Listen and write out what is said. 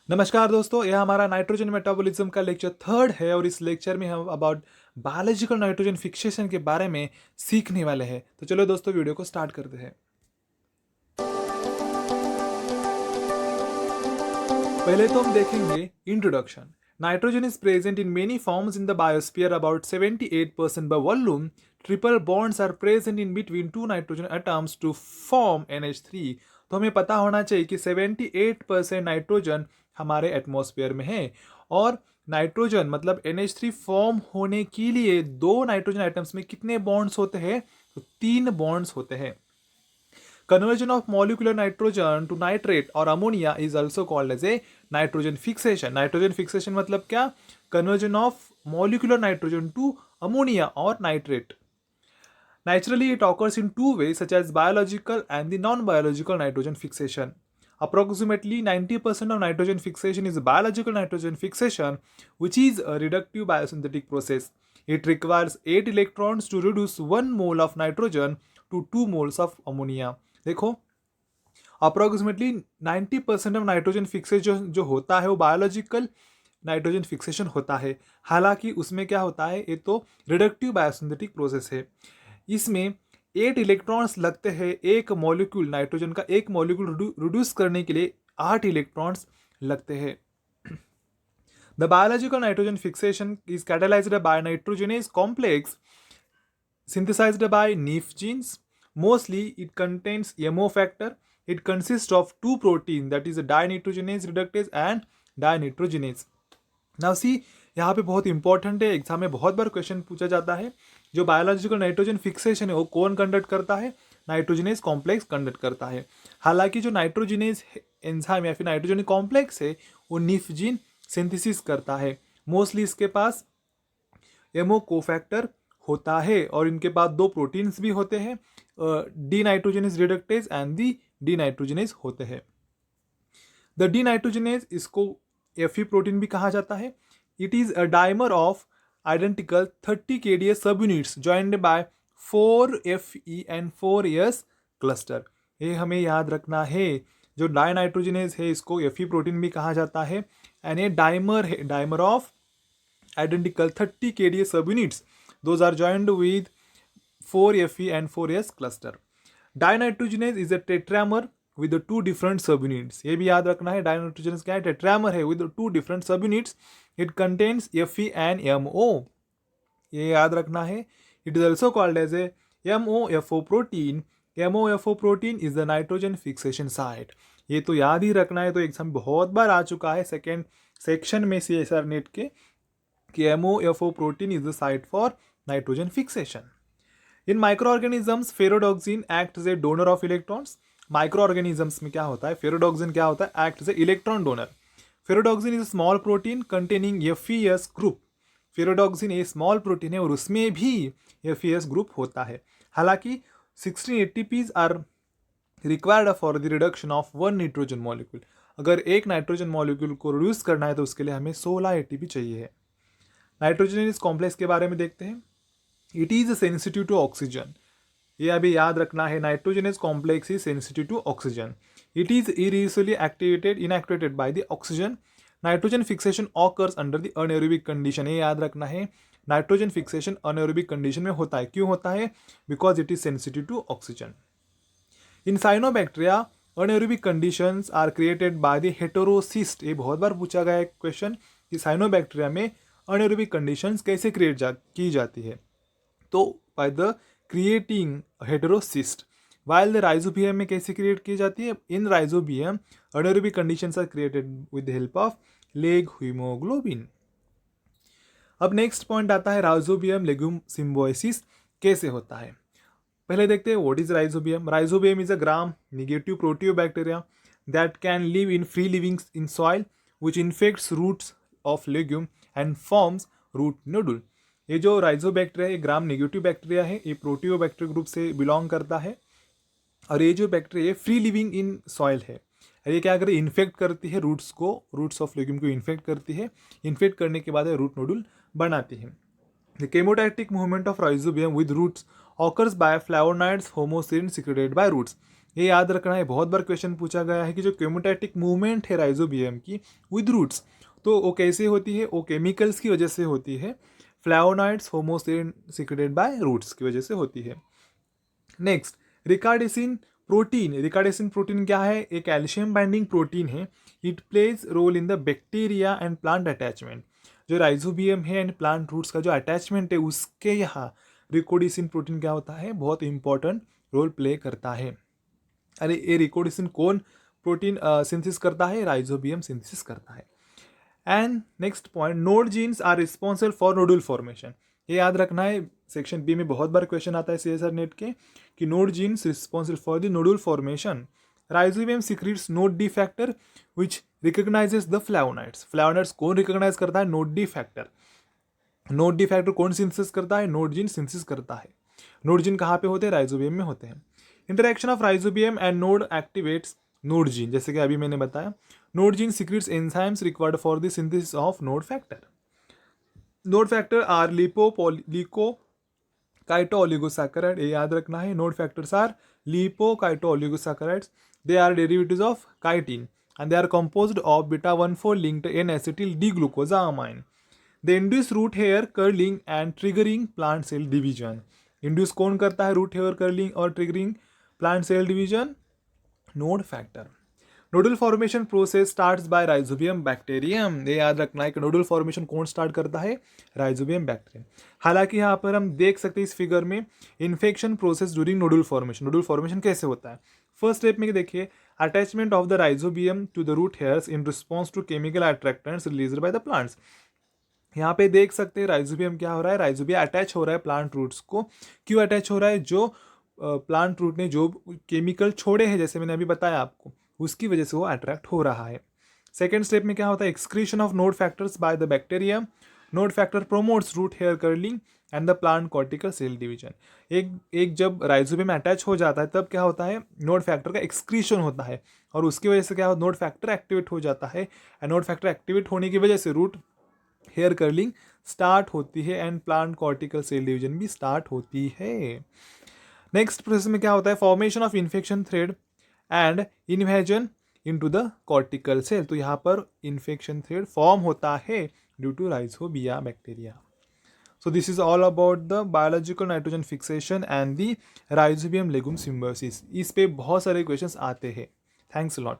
नमस्कार दोस्तों, यह हमारा नाइट्रोजन मेटाबॉलिज्म का लेक्चर थर्ड है और इस लेक्चर में हम अबाउट बायोलॉजिकल नाइट्रोजन फिक्सेशन के बारे में सीखने वाले हैं। तो चलो दोस्तों, वीडियो को स्टार्ट करते हैं। पहले तो हम देखेंगे introduction. Nitrogen is present in many forms in the biosphere about 78% by volume. Triple bonds are present in between two nitrogen atoms to form NH3। तो हमें पता होना चाहिए कि 78% नाइट्रोजन हमारे एटमॉस्फेयर में है और नाइट्रोजन मतलब NH3 फॉर्म होने के लिए दो नाइट्रोजन एटम्स में कितने बॉन्ड्स होते हैं? तो 3 बॉन्ड्स होते हैं। Conversion of molecular nitrogen to nitrate or ammonia is also called as a nitrogen fixation. Nitrogen fixation मतलब क्या? Conversion of molecular nitrogen to ammonia or nitrate. Naturally, it occurs in two ways, such as biological and the non-biological nitrogen fixation. Approximately 90% of nitrogen fixation is biological nitrogen fixation, which is a reductive biosynthetic process. It requires 8 electrons to reduce 1 mole of nitrogen to 2 moles of ammonia. देखो, approximately 90% of nitrogen fixation जो होता है वो biological nitrogen fixation होता है। हालांकि उसमें क्या होता है, ये तो रिडक्टिव बायोसिंथेटिक प्रोसेस है। इसमें 8 इलेक्ट्रॉन्स लगते हैं एक मॉलिक्यूल, नाइट्रोजन का एक मॉलिक्यूल रिड्यूस करने के लिए 8 इलेक्ट्रॉन्स लगते हैं। The biological nitrogen fixation is catalysed by nitrogenase complex synthesized by NIF genes. Mostly it contains MO factor. It consists of two proteins, that is a dinitrogenase reductase and dinitrogenase. Now see, यहाँ पे बहुत important है, exam में बहुत बार question पूछा जाता है। जो बायोलॉजिकल नाइट्रोजन फिक्सेशन है वो कौन कंडक्ट करता है? नाइट्रोजनेज कॉम्प्लेक्स कंडक्ट करता है। हालांकि जो नाइट्रोजनेज एंजाइम या फिर नाइट्रोजन कॉम्प्लेक्स है वो निफ जीन सिंथेसिस करता है। मोस्टली इसके पास एमओ कोफैक्टर होता है और इनके पास दो प्रोटीन्स भी होते हैं, D nitrogenase reductase and the D nitrogenase होते हैं। द डी नाइट्रोजनेज, इसको एफ प्रोटीन भी कहा जाता है। It is a dimer of identical 30 kDa सब units joined bye 4Fe and 4S cluster. ये हमें याद रखना है। जो डाई नाइट्रोजनेज है इसको एफ प्रोटीन भी कहा जाता है एंड ये डाइमर है, dimer of identical 30 kDa subunits. Those are joined with 4Fe and 4S cluster. Dinitrogenase is a tetramer with the two different subunits. ये भी याद रखना है, dinitrogenase क्या है? टेट्रामर है with the two different subunits. It contains Fe and MO. ये याद रखना है। It is also called as a MOFO protein. MOFO protein is the nitrogen fixation site. ये तो याद ही रखना है, तो एग्जाम बहुत बार आ चुका है सेकेंड सेक्शन में CSR नेट के कि MOFO protein is the site for nitrogen fixation. In microorganisms, ferredoxin acts as a donor of electrons. Microorganisms में क्या होता है? ferredoxin क्या होता है? Acts as a electron donor. Ferredoxin is a small protein containing FeS group. ferredoxin एक small protein है और उसमें भी FeS group होता है। हालांकि 16 ATPs are required for the reduction of one nitrogen molecule. अगर एक नाइट्रोजन मॉलिक्यूल को रिड्यूस करना है तो उसके लिए हमें 16 ATP चाहिए है। नाइट्रोजनेज कॉम्प्लेक्स के बारे में देखते हैं। It is sensitive to oxygen. ये अभी याद रखना है, nitrogenase complex is sensitive to oxygen. It is irreversibly inactivated by the oxygen. Nitrogen fixation occurs under the anaerobic condition. ये याद रखना है, नाइट्रोजन फिक्सेशन अनएरोबिक कंडीशन में होता है। क्यों होता है? Because it is sensitive to oxygen. In cyanobacteria anaerobic conditions are created by the heterocyst. ये बहुत बार पूछा गया है क्वेश्चन कि साइनोबैक्टीरिया में अनएरोबिक कंडीशंस कैसे क्रिएट की जाती है? तो by the creating heterocyst. While the rhizobium में कैसे क्रिएट की जाती है? In rhizobium anaerobic conditions are created with the help of leg haemoglobin. अब नेक्स्ट पॉइंट आता है, राइजोबियम लेग्यूम सिम्बोसिस कैसे होता है? पहले देखते हैं what is rhizobium. Rhizobium is a gram negative proteobacteria that can live in free living in soil which infects roots of legume and forms root nodule. ये जो राइजोबैक्टीरिया है ग्राम नेगेटिव बैक्टीरिया है, ये प्रोटियोबैक्टीरिया ग्रुप से belong करता है और ये जो bacteria free living in soil है। ये क्या करे? इन्फेक्ट करती है रूट्स को, रूट्स ऑफ लेग्यूम को इन्फेक्ट करती है। इन्फेक्ट करने के बाद रूट नोडुल बनाती है। The chemotactic movement of rhizobium with roots occurs by flavonoids homocyanin secreted by roots. ये याद रखना है, बहुत बार क्वेश्चन पूछा गया है कि जो केमोटैक्टिक मूवमेंट है राइजोबियम की विद रूट्स, तो वो कैसे होती है, वो केमिकल्स की वजह से होती है, फ्लैवोनॉइड्स होमोसेन सिक्रेटेड बाय रूट्स की वजह से होती है। Next, rhicadhesin protein. Rhicadhesin protein क्या है, एक कैल्शियम बाइंडिंग प्रोटीन है। It plays role in the bacteria and plant attachment. जो राइजोबियम है एंड प्लांट रूट्स का जो अटैचमेंट है उसके यहाँ रिकोडिसिन प्रोटीन क्या होता है, बहुत इंपॉर्टेंट रोल प्ले करता है। अरे ये रिकोडिसिन कौन प्रोटीन सिंथेसिस करता है, राइजोबियम सिंथेसिस करता है। And next point, nod genes are responsible for nodule formation. ये याद रखना है, सेक्शन बी में बहुत बार क्वेश्चन आता है सीएसआर नेट के कि nod genes responsible for the nodule formation. Rhizobium secretes nod D factor which recognises the flavonoids. Flavonoids कौन रिकॉग्नाइज करता है, nod D factor. Nod D factor कौन सिंथेसिस करता है, नोड जीन सिंथेसिस करता है। नोड जीन कहाँ पे होते हैं, राइजोबियम में होते हैं। Interaction of rhizobium and nod activates nod gene, जैसे कि अभी मैंने बताया, nod gene secretes enzymes required for the synthesis of nod factor. Nod factor are lipochito oligosaccharide, ये याद रखना है। Nod factors are lipochito oligosaccharides, they are derivatives of chitin and they are composed of beta-1,4 linked N-acetyl D-glucosamine. They induce root hair curling and triggering plant cell division. Induce कौन करता है root hair curling और triggering plant cell division? Node factor. Nodal formation process starts by rhizobium bacterium. ये याद रखना है कि nodal formation कौन स्टार्ट करता है, राइजोबियम बैक्टीरियम। हालांकि यहाँ पर हम देख सकते हैं इस फिगर में infection process during nodal formation. Nodal formation कैसे होता है, फर्स्ट स्टेप में देखिए, attachment of the rhizobium to the root hairs in response to chemical attractants released by the plants. यहाँ पे देख सकते हैं राइजोबियम क्या हो रहा है, राइजोबियम अटैच हो रहा है प्लांट रूट्स को। क्यों अटैच हो रहा है, जो प्लांट रूट ने जो केमिकल छोड़े हैं, जैसे मैंने अभी बताया आपको, उसकी वजह से वो अट्रैक्ट हो रहा है। सेकेंड स्टेप में क्या होता है, excretion of nod factors by the bacteria. Nod factor promotes root hair curling and the plant cortical cell division. एक जब राइजोबियम अटैच हो जाता है तब क्या होता है, नोड फैक्टर का एक्सक्रीशन होता है और उसकी वजह से क्या होता है, नोड फैक्टर एक्टिवेट हो जाता है। एंड नोड फैक्टर एक्टिवेट होने की वजह से रूट हेयर कर्लिंग स्टार्ट होती है and plant cortical cell division भी स्टार्ट होती है। नेक्स्ट प्रोसेस में क्या होता है, formation of infection thread and invasion into the cortical cell. तो यहाँ पर इन्फेक्शन थ्रेड फॉर्म होता है due to rhizobia bacteria. So this is all about the biological nitrogen fixation and the rhizobium legum symbiosis. इस पे बहुत सारे questions आते हैं। Thanks a lot.